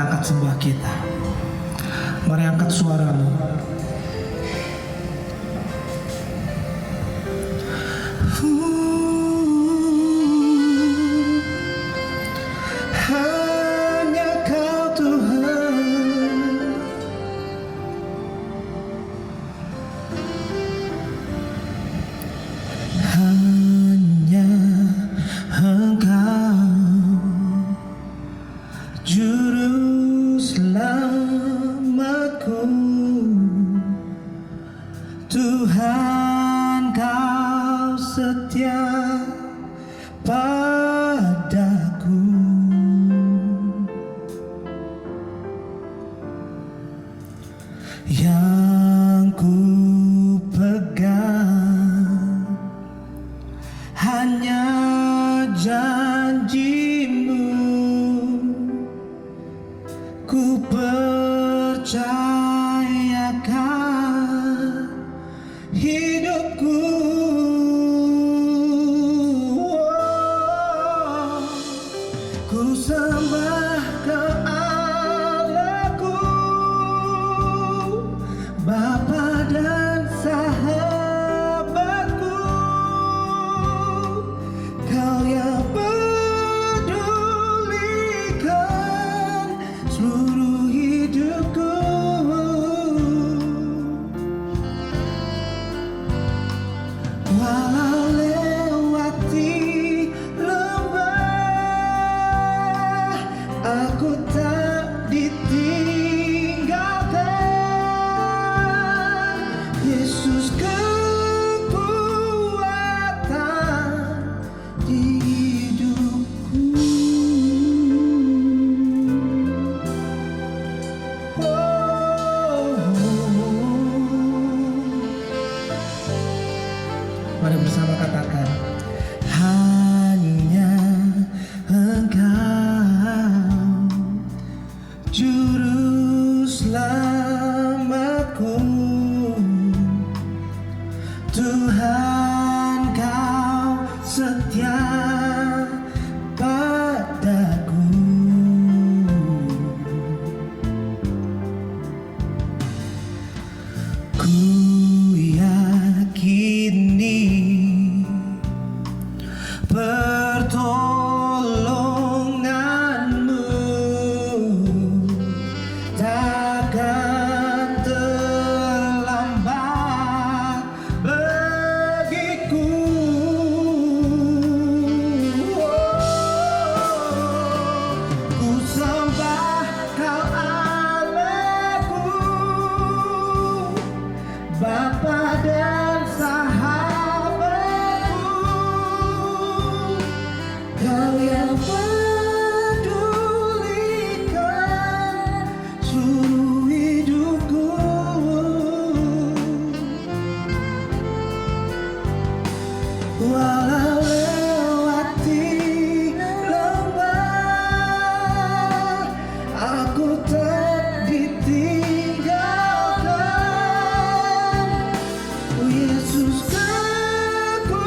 kita angkat sembah kita. Mari angkat suaramu. Hanya Kau Tuhan, hanya Engkau Juru selamatku. Tuhan, Kau setia padaku. Yang ku pegang hanya janji-Mu. Ku percayakan hidupku. Ku sembah Kau Allahku, Bapa dan sahabatku. Kau yang pedulikan seluruh hidupku. Walau lewati lembah, aku tak ditinggalkan. Yesus kekuatan di hidupku. Mari bersama katakan, hanya Engkau Juru selamatku. Tuhan, Kau setia padaku. Ku yakini pertolongan-Mu takkan terlambat bagiku. Ku sembah Kau Allahku, Bapa dan sahabatku. Kau yang pedulikan seluruh hidupku. Walau lewati lembah, aku tak ditinggalkan. Yesus kekuatan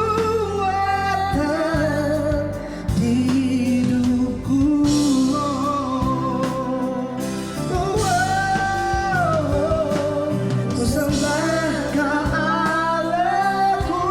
di hidupku. Ku sembah Kau Allahku,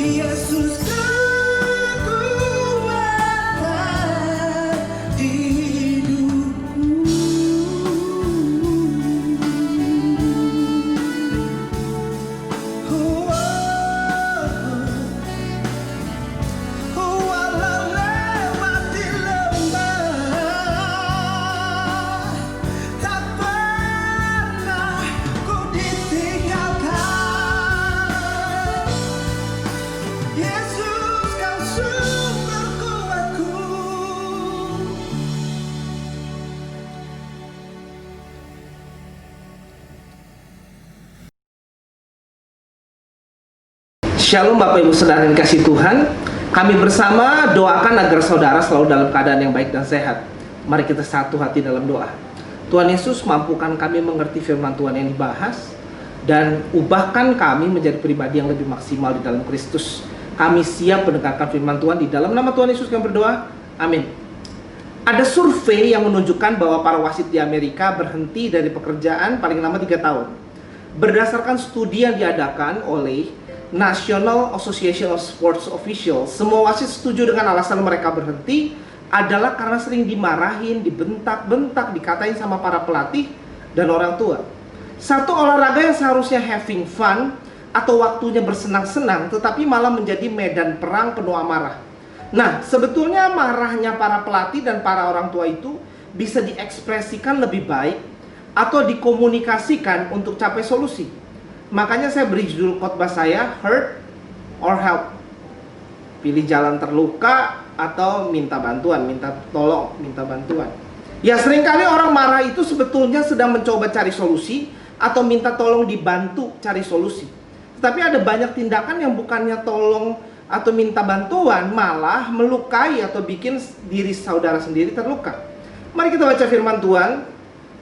Yesus kekuatan hidupku. Walau lewati lembah, tak pernah ku ditinggalkan. Yesus kau sumber kuatku. Shalom Bapak Ibu Saudara yang kasih Tuhan. Kami bersama doakan agar saudara selalu dalam keadaan yang baik dan sehat. Mari kita satu hati dalam doa. Tuhan Yesus, mampukan kami mengerti firman Tuhan yang dibahas, dan ubahkan kami menjadi pribadi yang lebih maksimal di dalam Kristus. Kami siap mendengarkan firman Tuhan. Di dalam nama Tuhan Yesus kami berdoa, amin. Ada survei yang menunjukkan bahwa para wasit di Amerika berhenti dari pekerjaan paling lama 3 tahun. Berdasarkan studi yang diadakan oleh National Association of Sports Officials, semua wasit setuju dengan alasan mereka berhenti adalah karena sering dimarahin, dibentak-bentak, dikatain sama para pelatih dan orang tua. Satu olahraga yang seharusnya having fun atau waktunya bersenang-senang, tetapi malah menjadi medan perang penuh amarah. Nah, sebetulnya marahnya para pelatih dan para orang tua itu bisa diekspresikan lebih baik atau dikomunikasikan untuk capai solusi. Makanya saya beri judul khotbah saya, Hurt or Help. Pilih jalan terluka atau minta bantuan, minta tolong, minta bantuan. Ya, seringkali orang marah itu sebetulnya sedang mencoba cari solusi atau minta tolong dibantu cari solusi. Tetapi ada banyak tindakan yang bukannya tolong atau minta bantuan, malah melukai atau bikin diri saudara sendiri terluka. Mari kita baca firman Tuhan,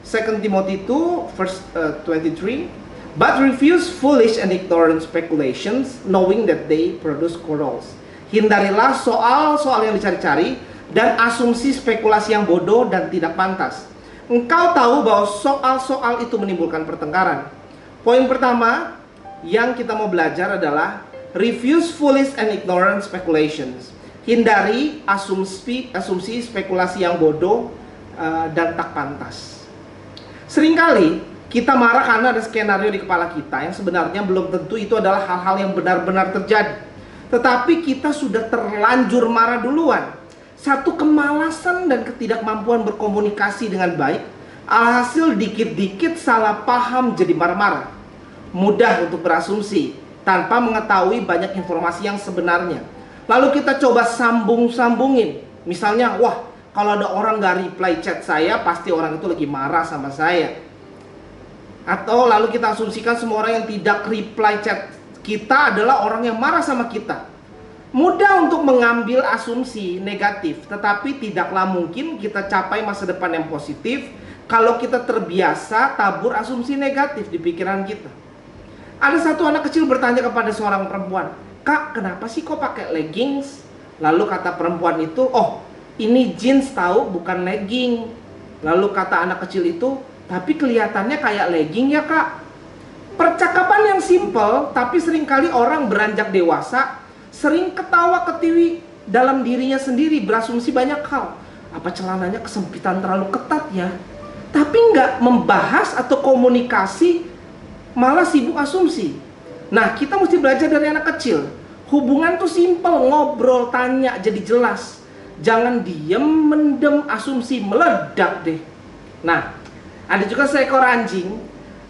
2 Timothy 2 verse 23. But refuse foolish and ignorant speculations, knowing that they produce quarrels. Hindarilah soal-soal yang dicari-cari dan asumsi spekulasi yang bodoh dan tidak pantas. Engkau tahu bahwa soal-soal itu menimbulkan pertengkaran. Poin pertama yang kita mau belajar adalah refuse foolish and ignorant speculations. Hindari asumsi spekulasi yang bodoh dan tak pantas. Seringkali kita marah karena ada skenario di kepala kita yang sebenarnya belum tentu itu adalah hal-hal yang benar-benar terjadi. Tetapi kita sudah terlanjur marah duluan. Satu kemalasan dan ketidakmampuan berkomunikasi dengan baik, alhasil dikit-dikit salah paham jadi marah-marah. Mudah untuk berasumsi tanpa mengetahui banyak informasi yang sebenarnya. Lalu kita coba sambung-sambungin. Misalnya, wah, kalau ada orang gak reply chat saya, pasti orang itu lagi marah sama saya. Atau lalu kita asumsikan semua orang yang tidak reply chat kita adalah orang yang marah sama kita. Mudah untuk mengambil asumsi negatif, tetapi tidaklah mungkin kita capai masa depan yang positif kalau kita terbiasa tabur asumsi negatif di pikiran kita. Ada satu anak kecil bertanya kepada seorang perempuan, "Kak, kenapa sih kok pakai leggings?" Lalu kata perempuan itu, "Oh, ini jeans tahu, bukan legging." Lalu kata anak kecil itu, "Tapi kelihatannya kayak legging ya, Kak." Percakapan yang simpel, tapi seringkali orang beranjak dewasa sering ketawa-ketiwi dalam dirinya sendiri, berasumsi banyak hal. Apa celananya kesempitan terlalu ketat ya? Tapi nggak membahas atau komunikasi, malah sibuk asumsi. Nah, kita mesti belajar dari anak kecil. Hubungan tuh simpel, ngobrol, tanya, jadi jelas. Jangan diem, mendem, asumsi, meledak deh. Nah, ada juga seekor anjing,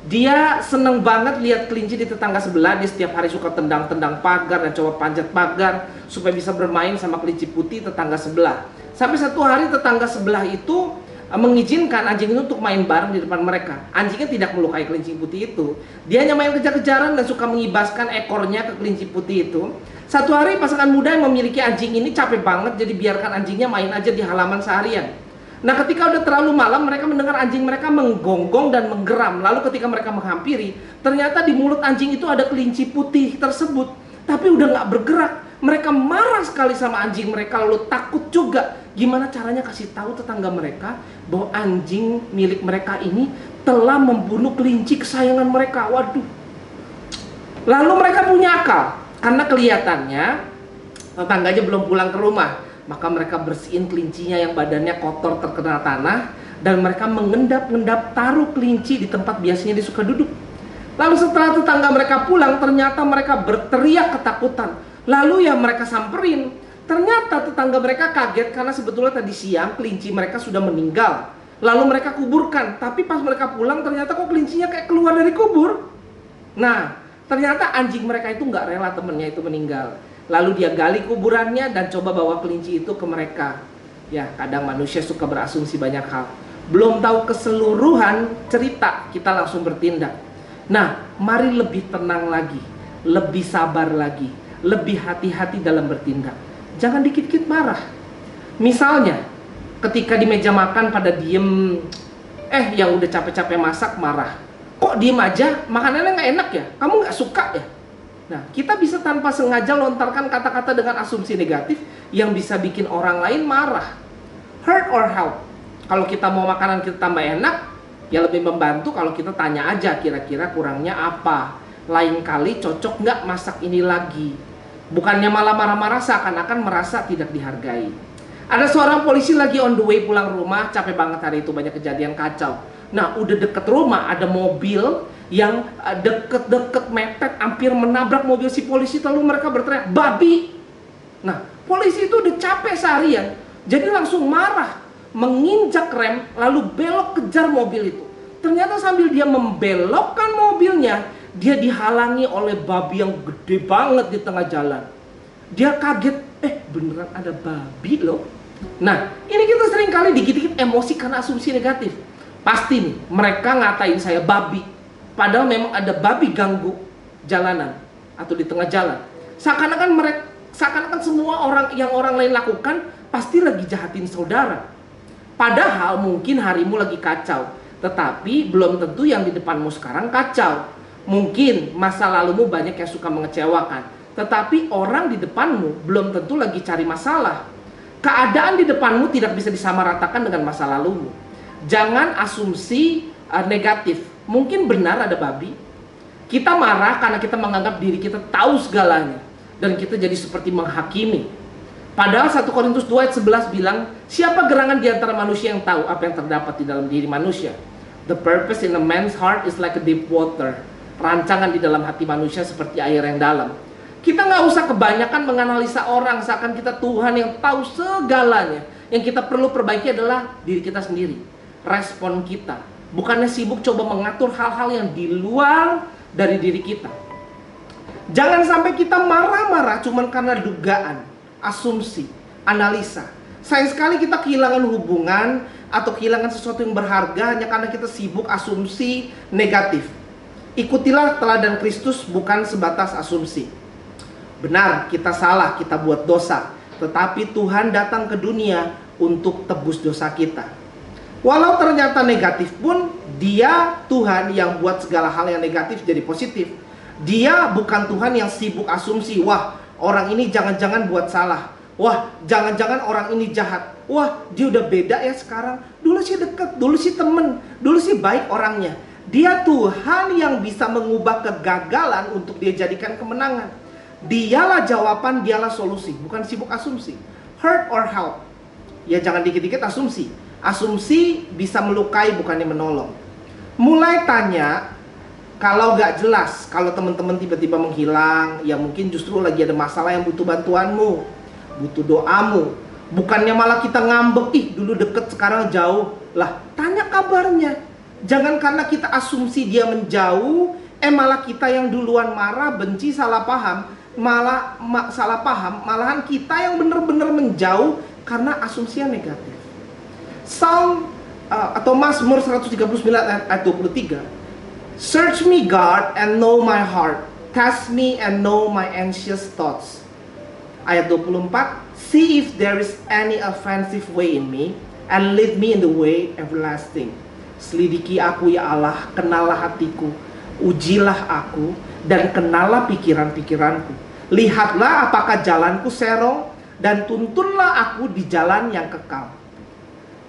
dia seneng banget lihat kelinci di tetangga sebelah. Dia setiap hari suka tendang-tendang pagar dan coba panjat pagar supaya bisa bermain sama kelinci putih tetangga sebelah. Sampai satu hari tetangga sebelah itu mengizinkan anjing itu untuk main bareng di depan mereka. Anjingnya tidak melukai kelinci putih itu. Dia hanya main kejar-kejaran dan suka mengibaskan ekornya ke kelinci putih itu. Satu hari pasangan muda yang memiliki anjing ini capek banget, jadi biarkan anjingnya main aja di halaman seharian. Nah, ketika udah terlalu malam, mereka mendengar anjing mereka menggonggong dan menggeram. Lalu ketika mereka menghampiri, ternyata di mulut anjing itu ada kelinci putih tersebut, tapi udah nggak bergerak. Mereka marah sekali sama anjing mereka, lalu takut juga. Gimana caranya kasih tahu tetangga mereka bahwa anjing milik mereka ini telah membunuh kelinci kesayangan mereka. Waduh. Lalu mereka punya akal. Karena kelihatannya tetangganya belum pulang ke rumah, maka mereka bersihin kelincinya yang badannya kotor terkena tanah, dan mereka mengendap-endap taruh kelinci di tempat biasanya dia suka duduk. Lalu setelah tetangga mereka pulang, ternyata mereka berteriak ketakutan. Lalu ya mereka samperin. Ternyata tetangga mereka kaget karena sebetulnya tadi siang kelinci mereka sudah meninggal. Lalu mereka kuburkan, tapi pas mereka pulang ternyata kok kelincinya kayak keluar dari kubur. Nah, ternyata anjing mereka itu nggak rela temennya itu meninggal. Lalu dia gali kuburannya dan coba bawa kelinci itu ke mereka. Ya, kadang manusia suka berasumsi banyak hal. Belum tahu keseluruhan cerita, kita langsung bertindak. Nah, mari lebih tenang lagi, lebih sabar lagi, lebih hati-hati dalam bertindak. Jangan dikit-dikit marah. Misalnya, ketika di meja makan pada diem, yang udah capek-capek masak marah. Kok diem aja, makanannya nggak enak ya? Kamu nggak suka ya? Nah, kita bisa tanpa sengaja lontarkan kata-kata dengan asumsi negatif yang bisa bikin orang lain marah. Hurt or help. Kalau kita mau makanan kita tambah enak, ya lebih membantu kalau kita tanya aja kira-kira kurangnya apa. Lain kali cocok nggak masak ini lagi. Bukannya malah marah-marah seakan-akan merasa tidak dihargai. Ada seorang polisi lagi on the way pulang rumah, capek banget hari itu, banyak kejadian kacau. Nah, udah deket rumah ada mobil yang deket-deket mepet, hampir menabrak mobil si polisi. Lalu mereka berteriak, "Babi!" Nah, polisi itu udah capek seharian, jadi langsung marah, menginjak rem, lalu belok kejar mobil itu. Ternyata sambil dia membelokkan mobilnya, dia dihalangi oleh babi yang gede banget di tengah jalan. Dia kaget, beneran ada babi loh. Nah, ini kita sering kali dikit-dikit emosi karena asumsi negatif. Pasti nih, mereka ngatain saya babi, padahal memang ada babi ganggu jalanan atau di tengah jalan. Seakan-akan semua orang lain lakukan pasti lagi jahatin saudara. Padahal mungkin harimu lagi kacau, tetapi belum tentu yang di depanmu sekarang kacau. Mungkin masa lalumu banyak yang suka mengecewakan, tetapi orang di depanmu belum tentu lagi cari masalah. Keadaan di depanmu tidak bisa disamaratakan dengan masa lalumu. Jangan asumsi negatif. Mungkin benar ada babi. Kita marah karena kita menganggap diri kita tahu segalanya, dan kita jadi seperti menghakimi. Padahal 1 Korintus 2 ayat 11 bilang, siapa gerangan di antara manusia yang tahu apa yang terdapat di dalam diri manusia? The purpose in a man's heart is like a deep water. Rancangan di dalam hati manusia seperti air yang dalam. Kita nggak usah kebanyakan menganalisa orang seakan kita Tuhan yang tahu segalanya. Yang kita perlu perbaiki adalah diri kita sendiri, respon kita. Bukannya sibuk coba mengatur hal-hal yang di luar dari diri kita. Jangan sampai kita marah-marah cuman karena dugaan, asumsi, analisa. Sayang sekali kita kehilangan hubungan atau kehilangan sesuatu yang berharga hanya karena kita sibuk asumsi negatif. Ikutilah teladan Kristus, bukan sebatas asumsi. Benar, kita salah, kita buat dosa, tetapi Tuhan datang ke dunia untuk tebus dosa kita. Walau ternyata negatif pun, Dia Tuhan yang buat segala hal yang negatif jadi positif. Dia bukan Tuhan yang sibuk asumsi, wah orang ini jangan-jangan buat salah, wah jangan-jangan orang ini jahat, wah dia udah beda ya sekarang, dulu sih deket, dulu sih temen, dulu sih baik orangnya. Dia Tuhan yang bisa mengubah kegagalan untuk dia jadikan kemenangan. Dialah jawaban, dialah solusi, bukan sibuk asumsi. Hurt or help. Ya jangan dikit-dikit asumsi. Asumsi bisa melukai, bukannya menolong. Mulai tanya, kalau gak jelas, kalau teman-teman tiba-tiba menghilang, ya mungkin justru lagi ada masalah yang butuh bantuanmu, butuh doamu. Bukannya malah kita ngambek, dulu deket sekarang jauh. Lah, tanya kabarnya. Jangan karena kita asumsi dia menjauh, malah kita yang duluan marah, benci, salah paham. Malahan kita yang benar-benar menjauh karena asumsi yang negatif. Psalm atau Mazmur 139 ayat 23. Search me, God, and know my heart. Test me and know my anxious thoughts. Ayat 24. See if there is any offensive way in me, and lead me in the way everlasting. Selidiki aku ya Allah, kenallah hatiku, ujilah aku, dan kenallah pikiran-pikiranku. Lihatlah apakah jalanku serong, dan tuntunlah aku di jalan yang kekal.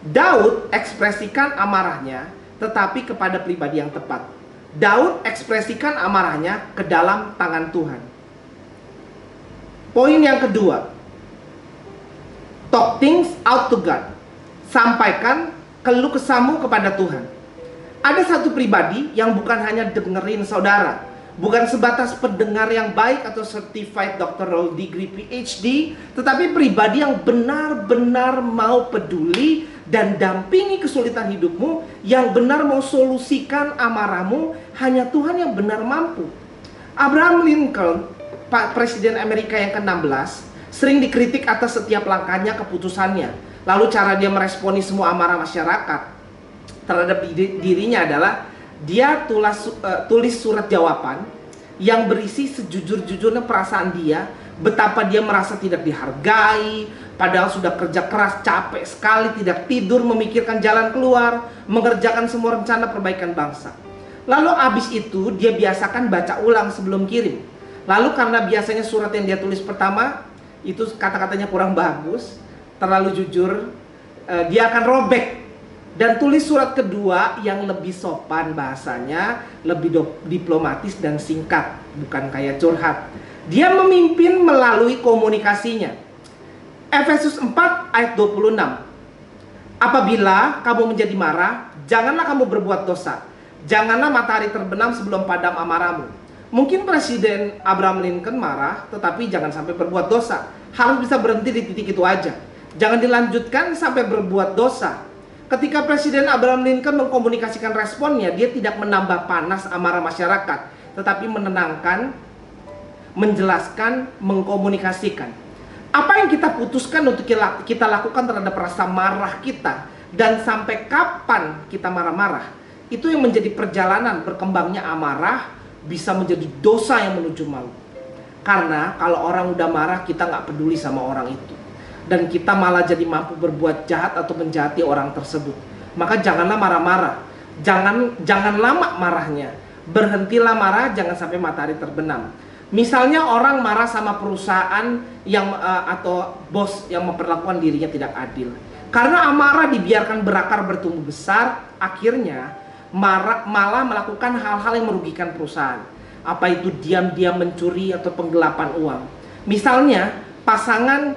Daud ekspresikan amarahnya, tetapi kepada pribadi yang tepat. Daud ekspresikan amarahnya ke dalam tangan Tuhan. Poin yang kedua, talk things out to God. Sampaikan keluh kesahmu kepada Tuhan. Ada satu pribadi yang bukan hanya dengerin saudara, bukan sebatas pendengar yang baik atau certified doctoral degree PhD, tetapi pribadi yang benar-benar mau peduli dan dampingi kesulitan hidupmu, yang benar mau solusikan amarahmu. Hanya Tuhan yang benar mampu. Abraham Lincoln, Pak Presiden Amerika yang ke-16, sering dikritik atas setiap langkahnya, keputusannya. Lalu cara dia meresponi semua amarah masyarakat terhadap dirinya adalah dia tulis surat jawaban yang berisi sejujur-jujurnya perasaan dia, betapa dia merasa tidak dihargai, padahal sudah kerja keras, capek sekali, tidak tidur, memikirkan jalan keluar, mengerjakan semua rencana perbaikan bangsa. Lalu abis itu dia biasakan baca ulang sebelum kirim. Lalu karena biasanya surat yang dia tulis pertama itu kata-katanya kurang bagus, terlalu jujur, dia akan robek dan tulis surat kedua yang lebih sopan bahasanya, lebih diplomatis dan singkat, bukan kayak curhat. Dia memimpin melalui komunikasinya. Efesus 4 ayat 26. Apabila kamu menjadi marah, janganlah kamu berbuat dosa. Janganlah matahari terbenam sebelum padam amarahmu. Mungkin Presiden Abraham Lincoln marah, tetapi jangan sampai berbuat dosa. Harus bisa berhenti di titik itu aja. Jangan dilanjutkan sampai berbuat dosa. Ketika Presiden Abraham Lincoln mengkomunikasikan responnya, dia tidak menambah panas amarah masyarakat, tetapi menenangkan, menjelaskan, mengkomunikasikan. Apa yang kita putuskan untuk kita lakukan terhadap rasa marah kita, dan sampai kapan kita marah-marah, itu yang menjadi perjalanan berkembangnya amarah, bisa menjadi dosa yang menuju maut. Karena kalau orang udah marah, kita nggak peduli sama orang itu, dan kita malah jadi mampu berbuat jahat atau menjahati orang tersebut. Maka janganlah marah-marah, jangan lama marahnya, berhentilah marah, jangan sampai matahari terbenam. Misalnya orang marah sama perusahaan yang atau bos yang memperlakukan dirinya tidak adil. Karena amarah dibiarkan berakar bertumbuh besar, akhirnya malah melakukan hal-hal yang merugikan perusahaan. Apa itu diam-diam mencuri atau penggelapan uang. Misalnya pasangan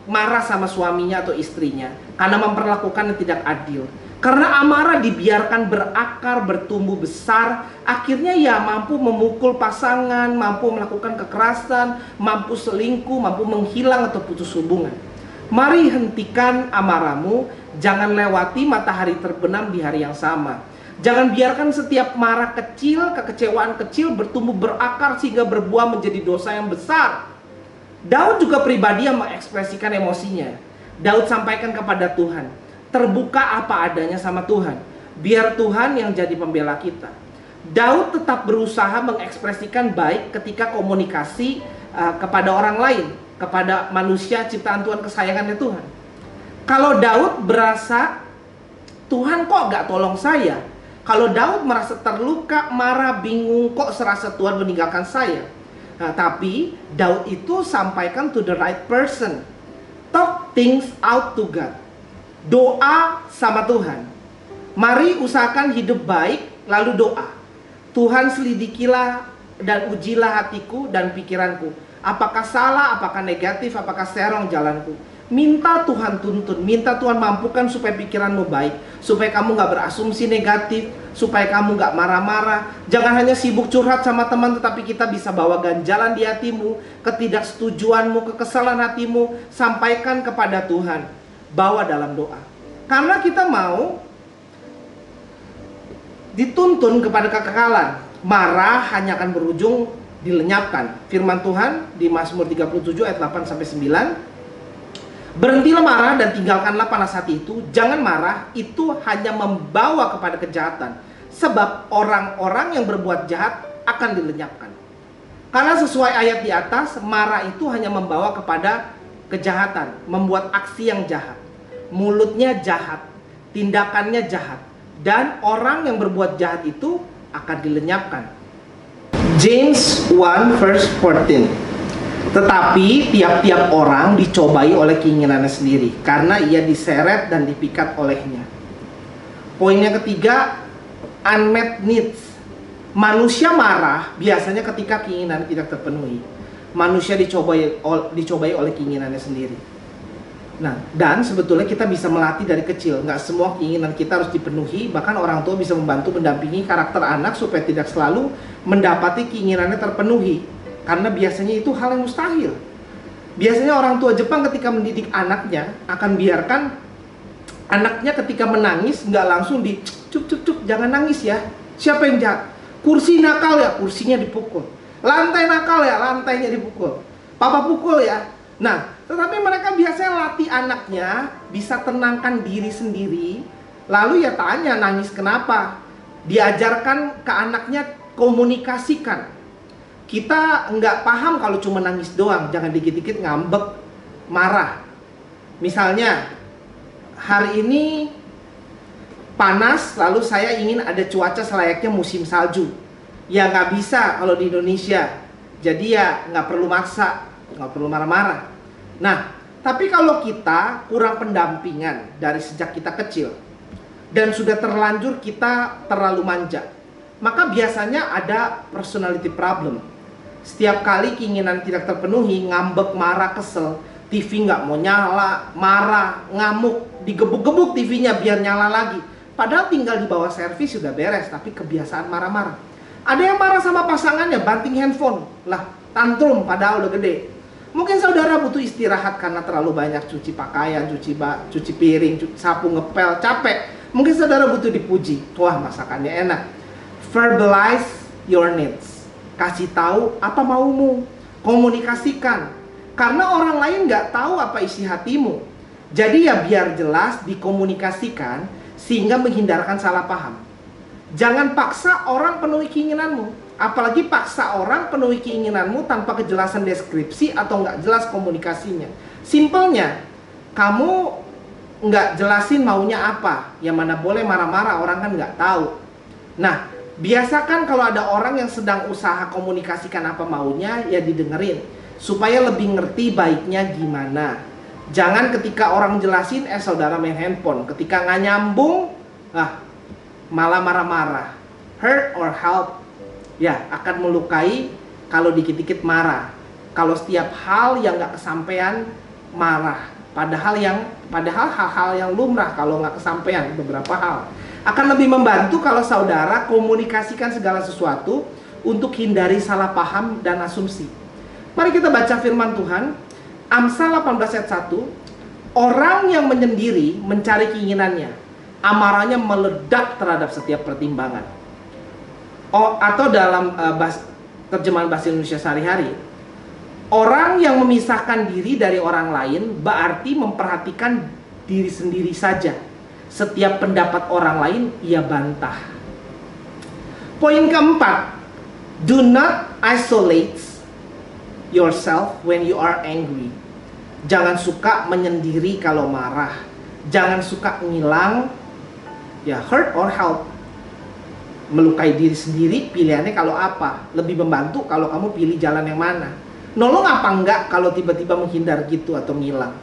marah sama suaminya atau istrinya karena memperlakukan yang tidak adil. Karena amarah dibiarkan berakar, bertumbuh besar, akhirnya ya mampu memukul pasangan, mampu melakukan kekerasan, mampu selingkuh, mampu menghilang atau putus hubungan. Mari hentikan amarahmu, jangan lewati matahari terbenam di hari yang sama. Jangan biarkan setiap marah kecil, kekecewaan kecil bertumbuh berakar sehingga berbuah menjadi dosa yang besar. Daud juga pribadi yang mengekspresikan emosinya. Daud sampaikan kepada Tuhan, terbuka apa adanya sama Tuhan. Biar Tuhan yang jadi pembela kita. Daud tetap berusaha mengekspresikan baik ketika komunikasi kepada orang lain, kepada manusia ciptaan Tuhan, kesayangannya Tuhan. Kalau Daud berasa, Tuhan kok gak tolong saya? Kalau Daud merasa terluka, marah, bingung, kok serasa Tuhan meninggalkan saya? Nah, tapi Daud itu sampaikan to the right person. Talk things out to God. Doa sama Tuhan. Mari usahakan hidup baik, lalu doa. Tuhan selidikilah dan ujilah hatiku dan pikiranku. Apakah salah, apakah negatif, apakah serong jalanku. Minta Tuhan tuntun, minta Tuhan mampukan supaya pikiranmu baik, supaya kamu gak berasumsi negatif, supaya kamu gak marah-marah. Jangan hanya sibuk curhat sama teman, tetapi kita bisa bawa ganjalan di hatimu, ketidaksetujuanmu, kekesalan hatimu, sampaikan kepada Tuhan, bawa dalam doa. Karena kita mau dituntun kepada kekekalan. Marah hanya akan berujung dilenyapkan. Firman Tuhan di Mazmur 37 ayat 8-9, berhentilah marah dan tinggalkanlah panas hati itu. Jangan marah, itu hanya membawa kepada kejahatan. Sebab orang-orang yang berbuat jahat akan dilenyapkan. Karena sesuai ayat di atas, marah itu hanya membawa kepada kejahatan, membuat aksi yang jahat. Mulutnya jahat, tindakannya jahat, dan orang yang berbuat jahat itu akan dilenyapkan. James 1 verse 14. Tetapi tiap-tiap orang dicobai oleh keinginannya sendiri, karena ia diseret dan dipikat olehnya. Poin yang ketiga, unmet needs. Manusia marah biasanya ketika keinginan tidak terpenuhi. manusia dicobai oleh keinginannya sendiri. Nah, dan sebetulnya kita bisa melatih dari kecil. Nggak semua keinginan kita harus dipenuhi. Bahkan orang tua bisa membantu mendampingi karakter anak supaya tidak selalu mendapati keinginannya terpenuhi. Karena biasanya itu hal yang mustahil. Biasanya orang tua Jepang ketika mendidik anaknya akan biarkan anaknya ketika menangis nggak langsung di cuk, jangan nangis ya. Siapa yang jahat? Kursi nakal ya, kursinya dipukul. Lantai nakal ya, lantainya dipukul. Papa pukul ya. Nah, tetapi mereka biasanya latih anaknya bisa tenangkan diri sendiri. Lalu ya tanya, nangis kenapa? Diajarkan ke anaknya komunikasikan. Kita nggak paham kalau cuma nangis doang. Jangan dikit-dikit ngambek, marah. Misalnya, hari ini panas, lalu saya ingin ada cuaca selayaknya musim salju. Ya nggak bisa kalau di Indonesia. Jadi ya nggak perlu maksa, nggak perlu marah-marah. Nah, tapi kalau kita kurang pendampingan dari sejak kita kecil dan sudah terlanjur kita terlalu manja, maka biasanya ada personality problem. Setiap kali keinginan tidak terpenuhi, ngambek, marah, kesel, TV nggak mau nyala, marah, ngamuk, digebuk-gebuk TV-nya biar nyala lagi. Padahal tinggal di bawah servis sudah beres, tapi kebiasaan marah-marah. Ada yang marah sama pasangannya, banting handphone. Lah, tantrum padahal udah gede. Mungkin saudara butuh istirahat karena terlalu banyak cuci pakaian, cuci piring, sapu ngepel, capek. Mungkin saudara butuh dipuji. Wah, masakannya enak. Verbalize your needs. Kasih tahu apa maumu. Komunikasikan. Karena orang lain nggak tahu apa isi hatimu. Jadi ya biar jelas dikomunikasikan sehingga menghindarkan salah paham. Jangan paksa orang penuhi keinginanmu. Apalagi paksa orang penuhi keinginanmu tanpa kejelasan deskripsi atau nggak jelas komunikasinya. Simpelnya, kamu nggak jelasin maunya apa. Yang mana boleh marah-marah, orang kan nggak tahu. Nah, biasakan kalau ada orang yang sedang usaha komunikasikan apa maunya, ya didengerin. Supaya lebih ngerti baiknya gimana. Jangan ketika orang jelasin, saudara main handphone. Ketika nggak nyambung, malah marah-marah. Hurt or help, ya akan melukai kalau dikit-dikit marah. Kalau setiap hal yang nggak kesampaian, marah. Padahal hal-hal yang lumrah kalau nggak kesampaian beberapa hal. Akan lebih membantu kalau saudara komunikasikan segala sesuatu untuk hindari salah paham dan asumsi. Mari kita baca firman Tuhan. Amsal 18 ayat 1. Orang yang menyendiri mencari keinginannya, amarahnya meledak terhadap setiap pertimbangan. Atau dalam terjemahan bahasa Indonesia sehari-hari, orang yang memisahkan diri dari orang lain berarti memperhatikan diri sendiri saja. Setiap pendapat orang lain ia bantah. Poin keempat, do not isolate yourself when you are angry. Jangan suka menyendiri kalau marah. Jangan suka ngilang. Ya, hurt or help. Melukai diri sendiri, pilihannya kalau apa? Lebih membantu kalau kamu pilih jalan yang mana? Nolong apa enggak kalau tiba-tiba menghindar gitu atau ngilang?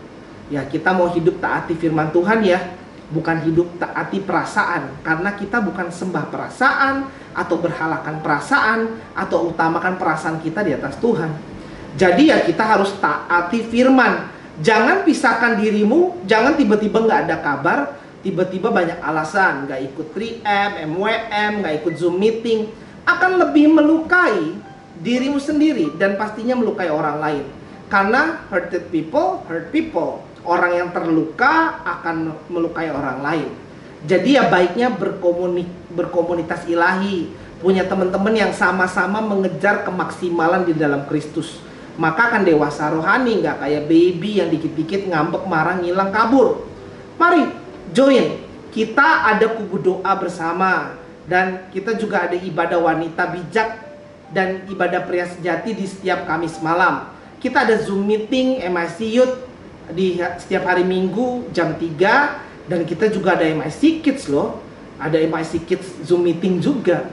Ya, kita mau hidup taati firman Tuhan ya, bukan hidup taati perasaan. Karena kita bukan sembah perasaan atau berhalakan perasaan atau utamakan perasaan kita di atas Tuhan. Jadi ya kita harus taati firman. Jangan pisahkan dirimu, jangan tiba-tiba nggak ada kabar, tiba-tiba banyak alasan, nggak ikut 3M, MWM, nggak ikut Zoom meeting, akan lebih melukai dirimu sendiri dan pastinya melukai orang lain. Karena hurted people, hurt people. Orang yang terluka akan melukai orang lain. Jadi ya baiknya berkomunitas ilahi, punya teman-teman yang sama-sama mengejar kemaksimalan di dalam Kristus. Maka akan dewasa rohani, nggak kayak baby yang dikit-dikit ngambek, marah, ngilang, kabur. Mari join, kita ada kubu doa bersama. Dan kita juga ada ibadah wanita bijak dan ibadah pria sejati di setiap Kamis malam. Kita ada Zoom meeting MIC Youth di setiap hari Minggu jam 3. Dan kita juga ada MIC Kids loh. Ada MIC Kids Zoom meeting juga.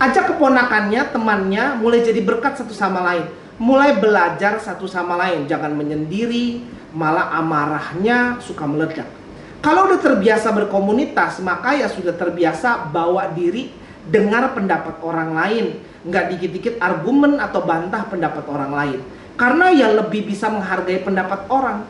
Ajak keponakannya, temannya, mulai jadi berkat satu sama lain. Mulai belajar satu sama lain. Jangan menyendiri, malah amarahnya suka meledak. Kalau udah terbiasa berkomunitas, maka ya sudah terbiasa bawa diri, dengar pendapat orang lain. Nggak dikit-dikit argumen atau bantah pendapat orang lain. Karena ya lebih bisa menghargai pendapat orang.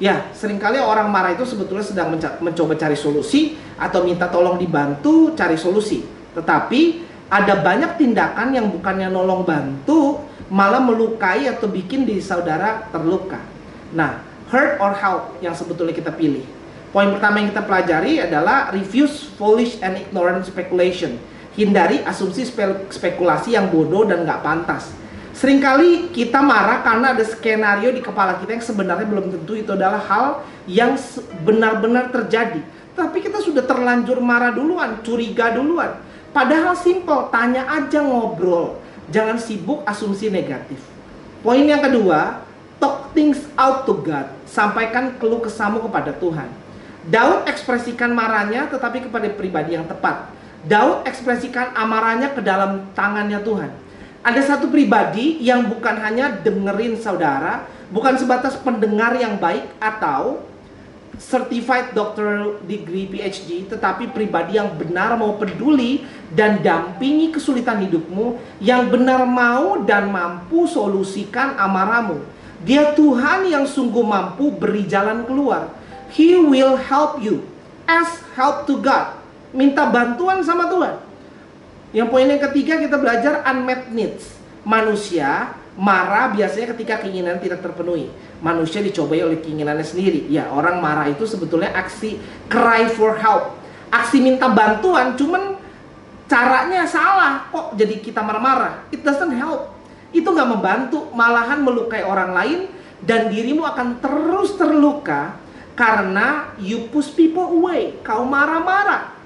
Ya, seringkali orang marah itu sebetulnya sedang mencoba cari solusi atau minta tolong dibantu cari solusi. Tetapi ada banyak tindakan yang bukannya nolong bantu, malah melukai atau bikin diri saudara terluka. Nah, hurt or help yang sebetulnya kita pilih. Poin pertama yang kita pelajari adalah refuse foolish and ignorant speculation. Hindari asumsi spekulasi yang bodoh dan nggak pantas. Seringkali kita marah karena ada skenario di kepala kita yang sebenarnya belum tentu itu adalah hal yang benar-benar terjadi. Tapi kita sudah terlanjur marah duluan, curiga duluan. Padahal simple, tanya aja, ngobrol. Jangan sibuk asumsi negatif. Poin yang kedua, talk things out to God. Sampaikan keluh kesahmu kepada Tuhan. Daud ekspresikan marahnya tetapi kepada pribadi yang tepat. Daud ekspresikan amarahnya ke dalam tangannya Tuhan. Ada satu pribadi yang bukan hanya dengerin saudara, bukan sebatas pendengar yang baik atau certified doctoral degree PhD, tetapi pribadi yang benar mau peduli dan dampingi kesulitan hidupmu, yang benar mau dan mampu solusikan amarahmu. Dia Tuhan yang sungguh mampu beri jalan keluar. He will help you. Ask help to God. Minta bantuan sama Tuhan. Yang poin yang ketiga kita belajar unmet needs. Manusia marah biasanya ketika keinginan tidak terpenuhi. Manusia dicobai oleh keinginannya sendiri. Ya, orang marah itu sebetulnya aksi cry for help. Aksi minta bantuan, cuman caranya salah. Kok jadi kita marah-marah? It doesn't help. Itu nggak membantu, malahan melukai orang lain. Dan dirimu akan terus terluka karena you push people away. Kau marah-marah.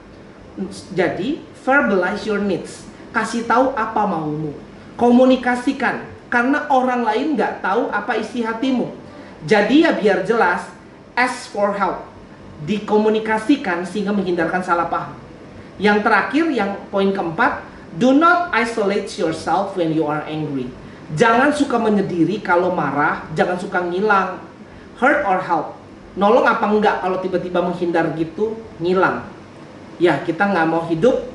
Jadi verbalize your needs. Kasih tahu apa maumu. Komunikasikan. Karena orang lain nggak tahu apa isi hatimu. Jadi ya biar jelas, ask for help. Dikomunikasikan sehingga menghindarkan salah paham. Yang terakhir, yang poin keempat, do not isolate yourself when you are angry. Jangan suka menyendiri kalau marah. Jangan suka ngilang. Hurt or help. Nolong apa enggak kalau tiba-tiba menghindar gitu, ngilang. Ya, kita nggak mau hidup.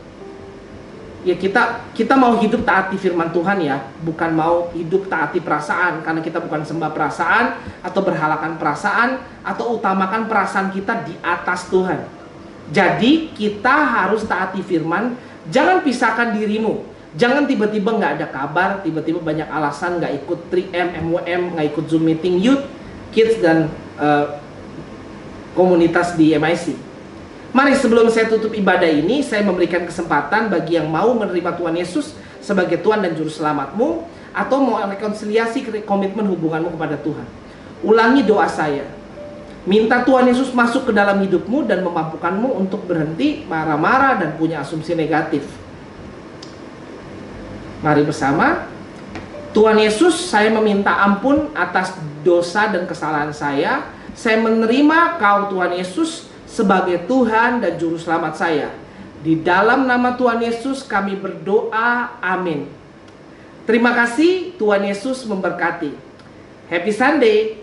Ya, kita mau hidup taati firman Tuhan ya, bukan mau hidup taati perasaan, karena kita bukan sembah perasaan atau berhalakan perasaan atau utamakan perasaan kita di atas Tuhan. Jadi kita harus taati firman. Jangan pisahkan dirimu. Jangan tiba-tiba nggak ada kabar, tiba-tiba banyak alasan nggak ikut 3M, MWM, nggak ikut Zoom meeting youth, kids dan komunitas di MIC. Mari sebelum saya tutup ibadah ini, saya memberikan kesempatan bagi yang mau menerima Tuhan Yesus sebagai Tuhan dan Juru Selamatmu, atau mau rekonsiliasi komitmen hubunganmu kepada Tuhan. Ulangi doa saya. Minta Tuhan Yesus masuk ke dalam hidupmu dan memampukanmu untuk berhenti marah-marah dan punya asumsi negatif. Mari bersama. Tuhan Yesus, saya meminta ampun atas dosa dan kesalahan saya. Saya menerima Kau Tuhan Yesus sebagai Tuhan dan Juru Selamat saya. Di dalam nama Tuhan Yesus kami berdoa, amin. Terima kasih, Tuhan Yesus memberkati. Happy Sunday.